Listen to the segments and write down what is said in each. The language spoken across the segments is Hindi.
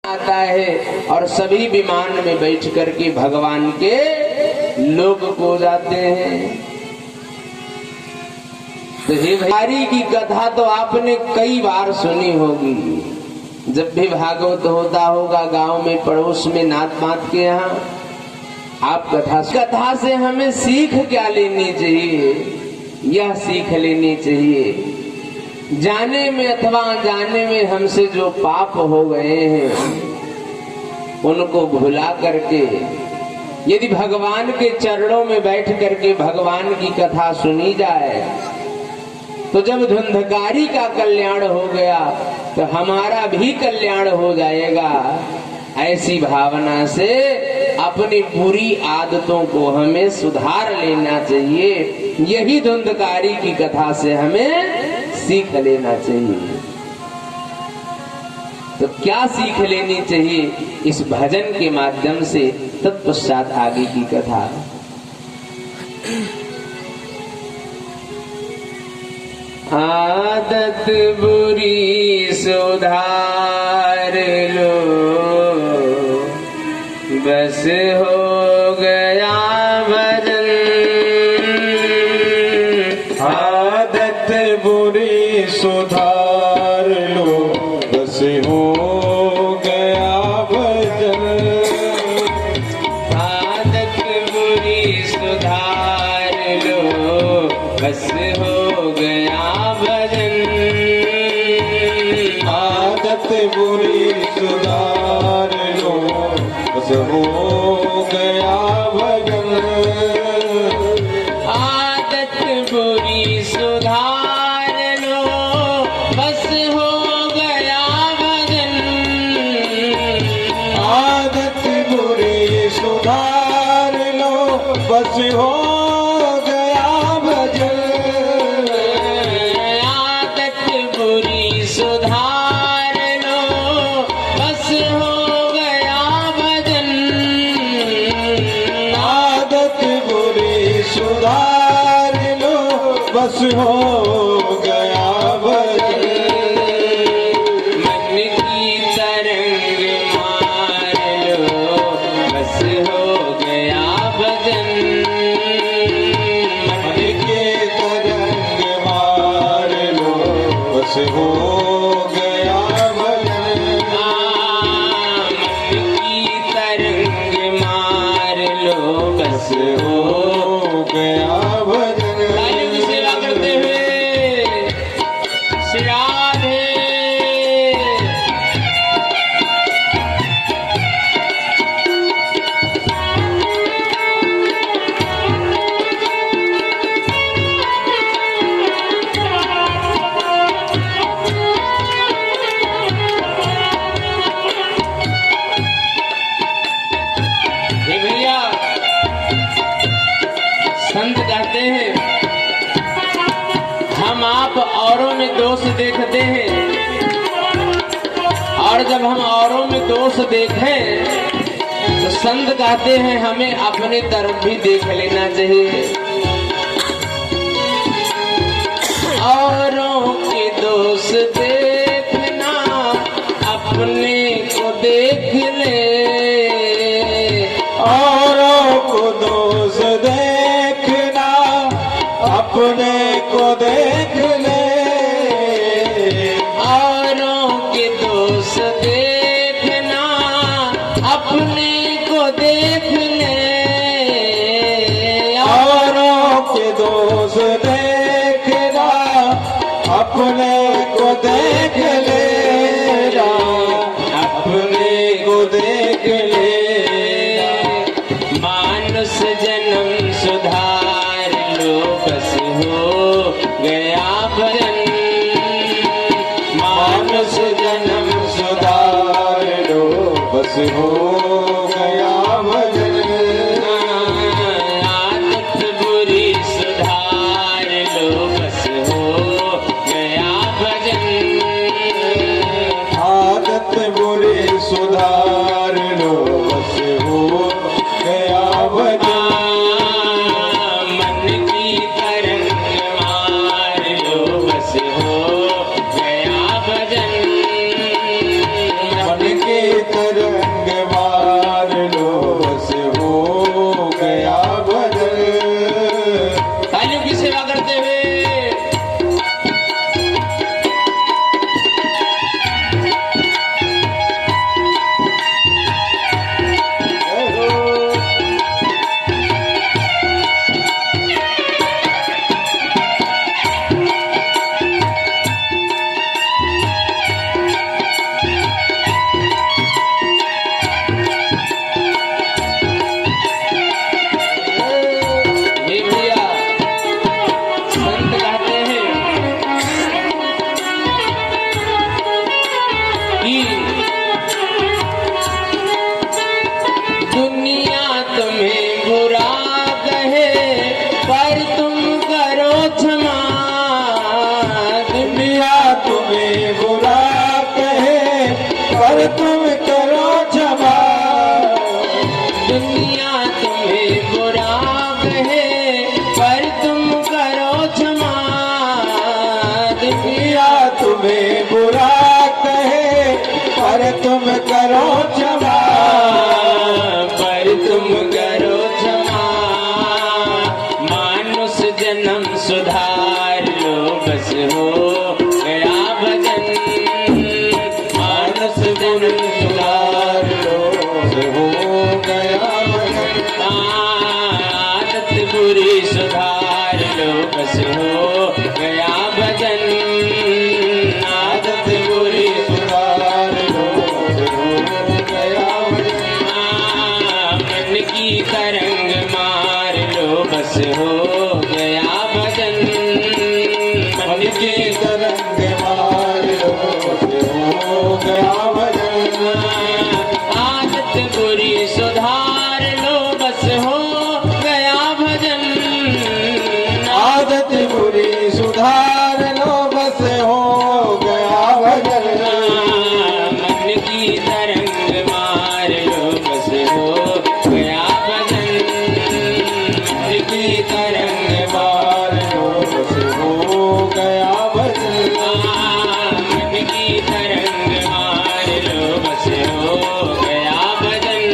आता है और सभी विमान में बैठ करके भगवान के लोक को जाते हैं। तो हे भाई की कथा तो आपने कई बार सुनी होगी। जब भी भागवत होता होगा गांव में पड़ोस में नात मात के यहाँ, आप कथा से हमें सीख क्या लेनी चाहिए? यह सीख लेनी चाहिए, जाने में अथवा जाने में हमसे जो पाप हो गए हैं उनको भुला करके यदि भगवान के चरणों में बैठ करके भगवान की कथा सुनी जाए तो जब धुंधकारी का कल्याण हो गया तो हमारा भी कल्याण हो जाएगा। ऐसी भावना से अपनी बुरी आदतों को हमें सुधार लेना चाहिए। यही धुंधकारी की कथा से हमें सीख लेना चाहिए। तो क्या सीख लेनी चाहिए? इस भजन के माध्यम से तत्पश्चात आगे की कथा। आदत बुरी सुधार लो, बस हो गया भजन। आदत बुरी सुधार लो, बस हो गया भजन। आदत बुरी सुधार लो, बस हो गया भजन। आदत बुरी सुधार लो, बस हो गया भजन। आदत बुरी सुधार लो, बस हो गया भजन। आदत बुरी सुधार लो, बस हो गया भजन। आदत बुरी सुधार लो, बस हो गया भजन। आदत बुरी सुधार लो, बस हो गया भजन। मन की तरंग मार लो, बस हो गया भजन। मन के तरंग मार लो, बस हो गया भजन। मन की तरंग मार लो, बस हो गया भजन। तालियों की सेवा करते हुए श्री राधे। हे भैया, संत कहते हैं हम आप औरों में दोष देखते हैं, और जब हम औरों में दोष देखें तो संत कहते हैं हमें अपनी तरफ भी देख लेना चाहिए। औरों के दोष देखना, अपने को देख ले। औरों को दोष देखना, अपने को देख ले। औरों के दोष देखना, अपने को देख ले। औरों के दोष देखना, अपने को देख ले। अपने को देख ले। मानुष जन्म सुधार लो, बस हो गया भजन। मानुष जन्म सुधार लो, बस हो गया भजन। आदत बुरी सुधार लो, बस हो गया भजन। आदत बुरी सुधार लो, बस हो गया भजन। मन की तरंग मार लो, बस हो गया भजन। मन के तुम करो क्षमा, पर तुम करो क्षमा। मानुष जन्म सुधार लो, बस हो गया भजन। मानुष जन्म सुधार लो, हो गया भजन। आदत बुरी सुधार लो, बस हो गया भजन। आदत बुरी सुधार लो, हो गया भजन। मन की तरंग मार लो, बस हो गया भजन। मन की तरंग मार लो, हो गया भजन। आदत बुरी सुधार लो, बस हो गया भजन। आदत बुरी सुधार लो, बस हो गया भजन। मन की तरंग मार लो, बस हो गया भजन। मन की तरंग मार लो, बस हो गया भजन। मन की तरंग मार लो, बस हो गया भजन।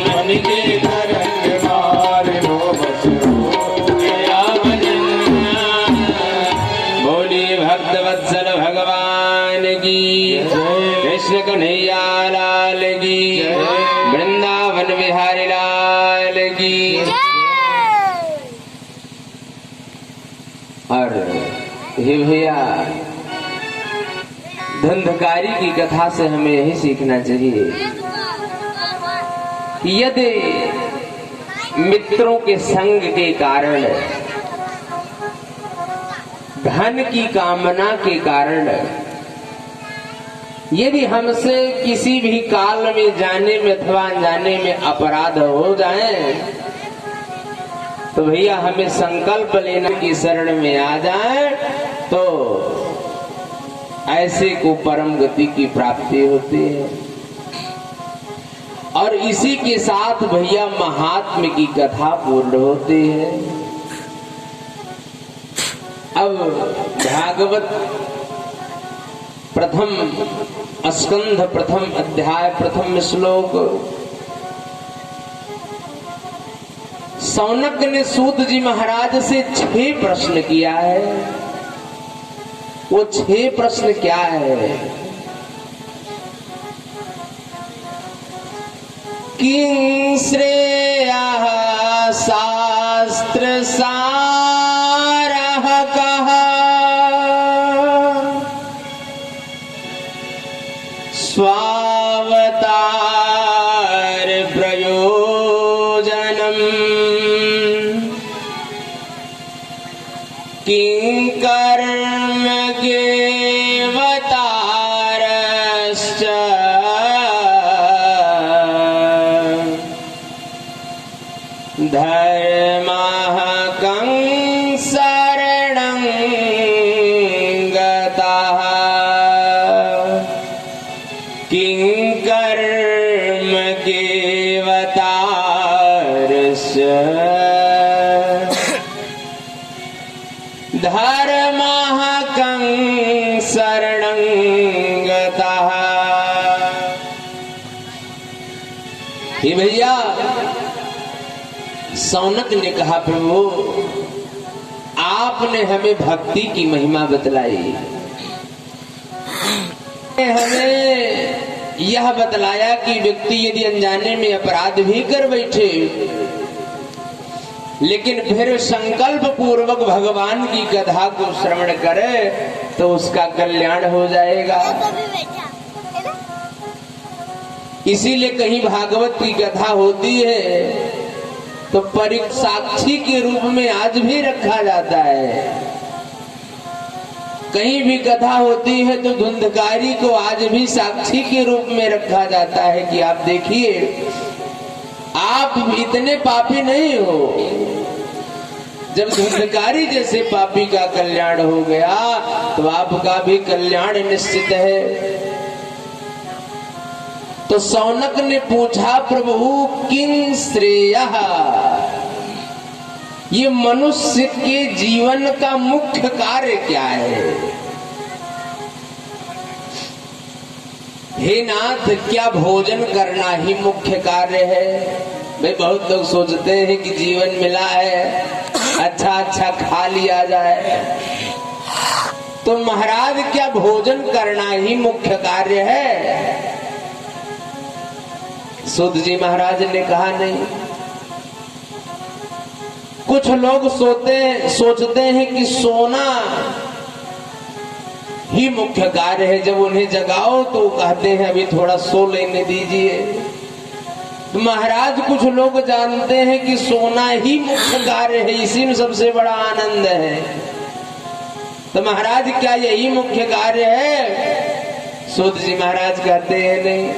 मन की तरंग मार लो, बस हो गया भजन। बोलिए भक्त वत्सल भगवान की, कृष्ण कन्हैया लाल की, वृंदावन बिहारी लाल की। और हे भैया, धंधकारी की कथा से हमें यही सीखना चाहिए, यदि मित्रों के संग के कारण, धन की कामना के कारण, यदि हमसे किसी भी काल में जाने में अथवा अनजाने में अपराध हो जाए, तो भैया हमें संकल्प लेना की शरण में आ जाए, तो ऐसे को परम गति की प्राप्ति होती है। और इसी के साथ भैया महात्म्य की कथा पूर्ण होती है। अब भागवत प्रथम स्कंध प्रथम अध्याय प्रथम श्लोक, सौनक ने सूत जी महाराज से 6 प्रश्न किया है। वो 6 प्रश्न क्या है? किं श्रेयः शास्त्र सारः कः, स्वावतार प्रयोजनम्, किं कर्म केवतारश्च, धर्मः कं शरणं गतः, किं कर्म केवतारस्य, धर्मः कं शरणं गतः। हे भैया, सौनक ने कहा, प्रभु आपने हमें भक्ति की महिमा बतलाई, हमें यह बतलाया कि व्यक्ति यदि अनजाने में अपराध भी कर बैठे, लेकिन फिर संकल्प पूर्वक भगवान की कथा को श्रवण करे तो उसका कल्याण हो जाएगा। इसीलिए कहीं भागवत की कथा होती है तो साक्षी के रूप में आज भी रखा जाता है। कहीं भी कथा होती है तो धुंधकारी को आज भी साक्षी के रूप में रखा जाता है कि आप देखिए, आप इतने पापी नहीं हो। जब धुंधकारी जैसे पापी का कल्याण हो गया तो आपका भी कल्याण निश्चित है। तो सौनक ने पूछा, प्रभु किं श्रेयः, ये मनुष्य के जीवन का मुख्य कार्य क्या है? हे नाथ, क्या भोजन करना ही मुख्य कार्य है? भाई बहुत लोग सोचते हैं कि जीवन मिला है, अच्छा अच्छा खा लिया जाए। तो महाराज, क्या भोजन करना ही मुख्य कार्य है? सूत जी महाराज ने कहा नहीं। कुछ लोग सोचते हैं कि सोना ही मुख्य कार्य है। जब उन्हें जगाओ तो कहते हैं अभी थोड़ा सो लेने दीजिए। तो महाराज, कुछ लोग जानते हैं कि सोना ही मुख्य कार्य है, इसी में सबसे बड़ा आनंद है। तो महाराज, क्या यही मुख्य कार्य है? सूत जी महाराज कहते हैं नहीं।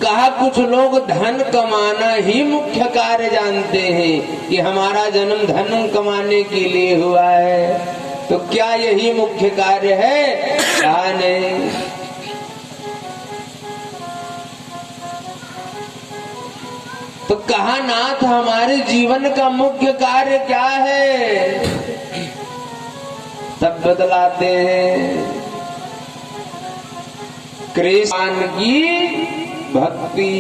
कहा कुछ लोग धन कमाना ही मुख्य कार्य जानते हैं कि हमारा जन्म धन कमाने के लिए हुआ है। तो क्या यही मुख्य कार्य है? कहा नहीं। तो कहा नाथ, हमारे जीवन का मुख्य कार्य क्या है? तब बतलाते हैं, कृष्ण की भक्ति।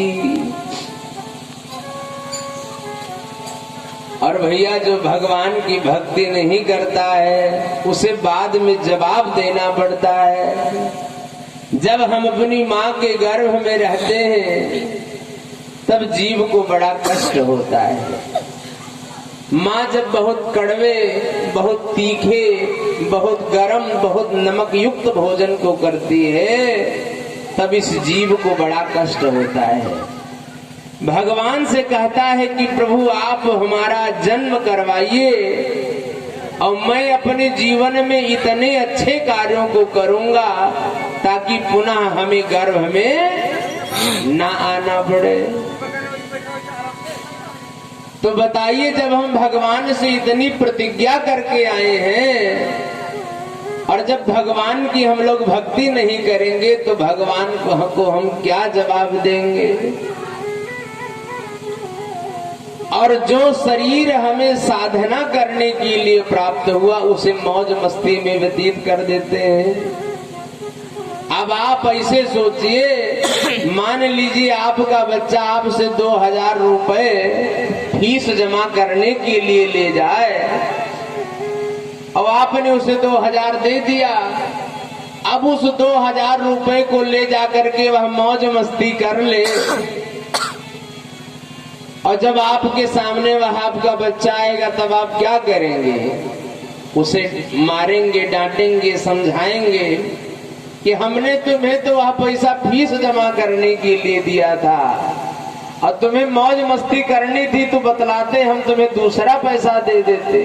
और भैया, जो भगवान की भक्ति नहीं करता है उसे बाद में जवाब देना पड़ता है। जब हम अपनी माँ के गर्भ में रहते हैं तब जीव को बड़ा कष्ट होता है। माँ जब बहुत कड़वे, बहुत तीखे, बहुत गरम, बहुत नमक युक्त भोजन को करती है तब इस जीव को बड़ा कष्ट होता है। भगवान से कहता है कि प्रभु आप हमारा जन्म करवाइए और मैं अपने जीवन में इतने अच्छे कार्यों को करूंगा ताकि पुनः हमें गर्भ में ना आना पड़े। तो बताइए, जब हम भगवान से इतनी प्रतिज्ञा करके आए हैं और जब भगवान की हम लोग भक्ति नहीं करेंगे तो भगवान को हम क्या जवाब देंगे? और जो शरीर हमें साधना करने के लिए प्राप्त हुआ उसे मौज मस्ती में व्यतीत कर देते हैं। अब आप ऐसे सोचिए, मान लीजिए आपका बच्चा आपसे 2000 रुपए फीस जमा करने के लिए ले जाए और आपने उसे 2000 दे दिया। अब उस 2000 रुपए को ले जाकर के वह मौज मस्ती कर ले और जब आपके सामने वह आपका बच्चा आएगा तब आप क्या करेंगे? उसे मारेंगे, डांटेंगे, समझाएंगे कि हमने तुम्हें तो वह पैसा फीस जमा करने के लिए दिया था और तुम्हें मौज मस्ती करनी थी तो बतलाते हम तुम्हें दूसरा पैसा दे देते।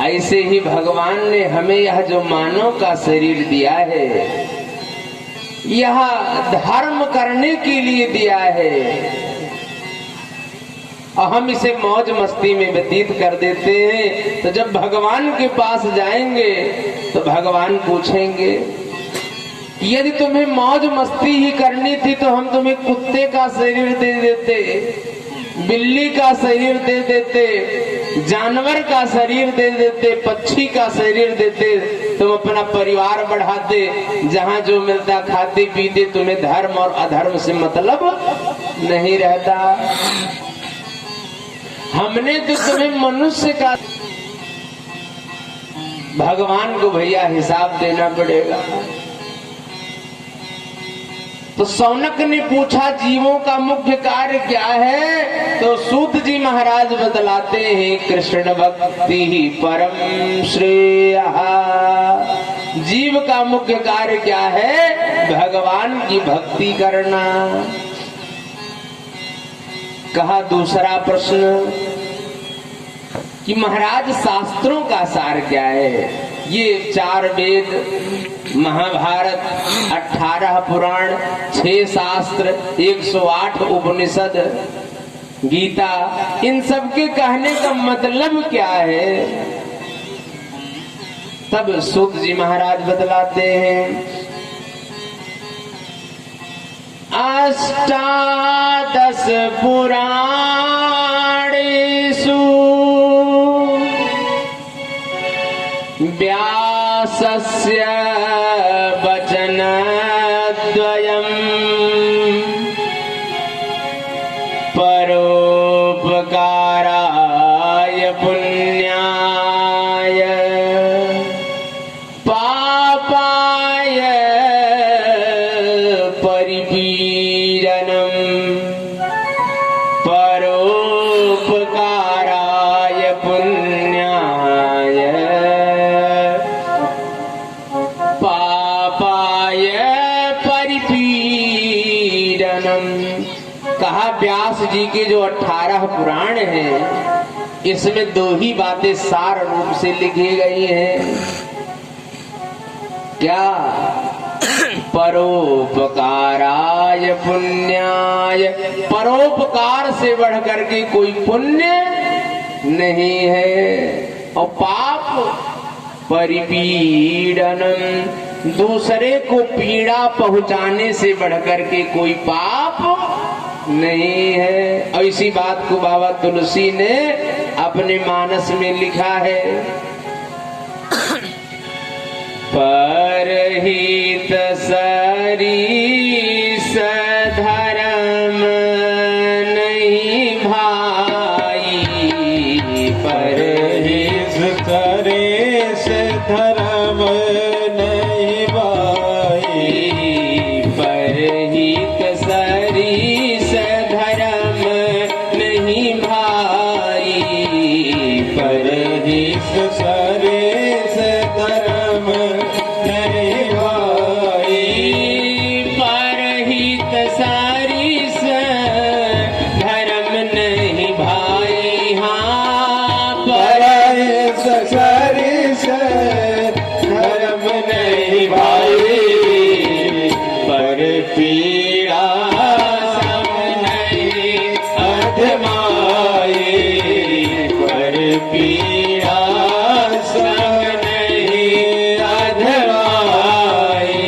ऐसे ही भगवान ने हमें यह जो मानव का शरीर दिया है यह धर्म करने के लिए दिया है और हम इसे मौज मस्ती में व्यतीत कर देते हैं। तो जब भगवान के पास जाएंगे तो भगवान पूछेंगे, यदि तुम्हें मौज मस्ती ही करनी थी तो हम तुम्हें कुत्ते का शरीर दे देते, बिल्ली का शरीर दे देते, जानवर का शरीर दे देते, पक्षी का शरीर देते, तुम अपना परिवार बढ़ाते, जहाँ जो मिलता खाते पीते, तुम्हें धर्म और अधर्म से मतलब नहीं रहता। हमने तो तुम्हें मनुष्य का, भगवान को भैया हिसाब देना पड़ेगा। तो शौनक ने पूछा जीवों का मुख्य कार्य क्या है? तो सूत जी महाराज बतलाते हैं, कृष्ण भक्ति ही परम श्रेय। जीव का मुख्य कार्य क्या है? भगवान की भक्ति करना। कहा दूसरा प्रश्न कि महाराज शास्त्रों का सार क्या है? ये 4 वेद, महाभारत, 18 पुराण, 6 शास्त्र, 108 उपनिषद, गीता, इन सब के कहने का मतलब क्या है? तब सूत जी महाराज बतलाते हैं, अष्टादश पुराणेषु व्यासस्य परिपीडनम परोपकाराय पुण्याय पापाय परिपीडनम। कहा व्यास जी के जो 18 पुराण हैं इसमें 2 ही बातें सार रूप से लिखी गई हैं। क्या? परोपकाराय पुण्याय, परोपकार से बढ़कर के कोई पुण्य नहीं है। और पाप परिपीडनम, दूसरे को पीड़ा पहुंचाने से बढ़कर के कोई पाप नहीं है। ऐसी बात को बाबा तुलसी ने अपने मानस में लिखा है। परहित सरीस धर्म नहीं भाई, परहित सरीस धर्म नहीं भाई, परहित सरीस धर्म नहीं भाई, परहित सरीस धर्म नहीं भाई, परहित सरीस धर्म नहीं भाई। हाँ, परहित सरीस धर्म नहीं भाई, पर पीड़ा सम नहीं अधमाई, पर पीड़ा सम नहीं अधमाई।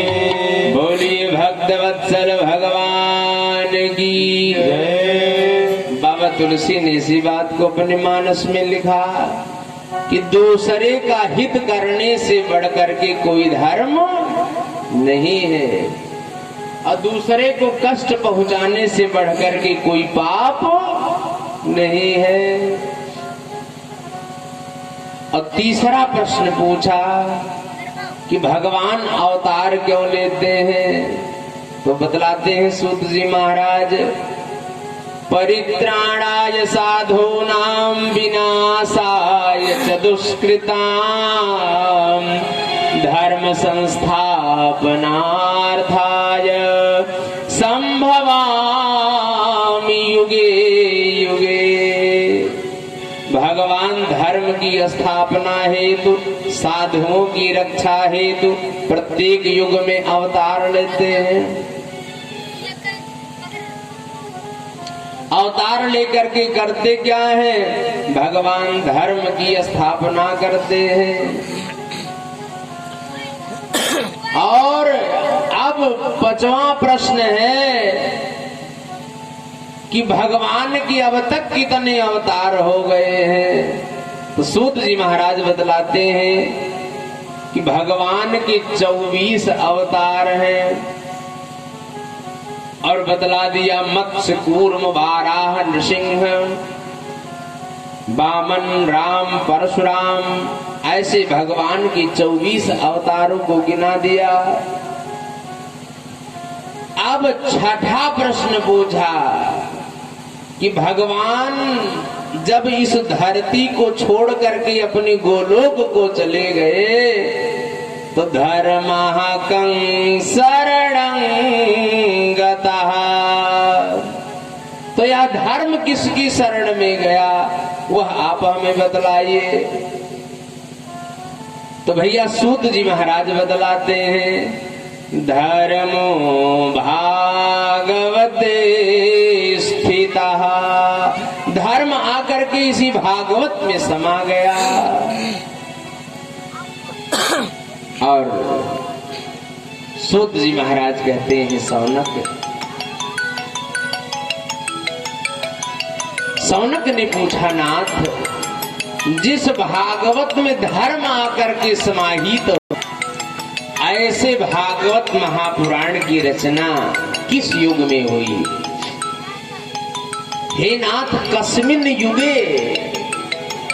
बोलिए भक्तवत्सल भगवान की जय। बाबा तुलसी ने इसी बात को अपने मानस में लिखा कि दूसरे का हित करने से बढ़कर के कोई धर्म नहीं है, और दूसरे को कष्ट पहुंचाने से बढ़कर के कोई पाप नहीं है। और तीसरा प्रश्न पूछा कि भगवान अवतार क्यों लेते हैं? तो बतलाते हैं सूत जी महाराज, परित्राणाय साधूनां विनाशाय च दुष्कृतां धर्म संस्थापनार्थाय संभवामि युगे युगे। भगवान धर्म की स्थापना हेतु, साधुओं की रक्षा हेतु प्रत्येक युग में अवतार लेते हैं। अवतार लेकर के करते क्या है? भगवान धर्म की स्थापना करते हैं। और अब 5वां प्रश्न है कि भगवान की अब तक कितने अवतार हो गए हैं? तो सूत जी महाराज बतलाते हैं कि भगवान के 24 अवतार हैं। और बतला दिया मत्स्य कूर्म वाराह नृसिंह वामन राम परशुराम, ऐसे भगवान के 24 अवतारों को गिना दिया। अब 6ठा प्रश्न पूछा कि भगवान जब इस धरती को छोड़ करके अपने गोलोक को चले गए तो धर्मः कं शरणं गतः, तो यह धर्म किसकी शरण में गया वह आप हमें बतलाइए। तो भैया सूत जी महाराज बतलाते हैं, धर्मो भागवते स्थितः, धर्म आकर के इसी भागवत में समा गया। और सूत जी महाराज कहते हैं, सौनक ने पूछा, नाथ जिस भागवत में धर्म आकर के समाहित तो ऐसे भागवत महापुराण की रचना किस युग में हुई? हे नाथ कस्मिन युगे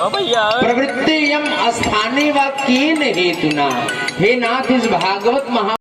प्रवृत्तेयम स्थाने व केन हेतुना, हे नाथ इस भागवत महा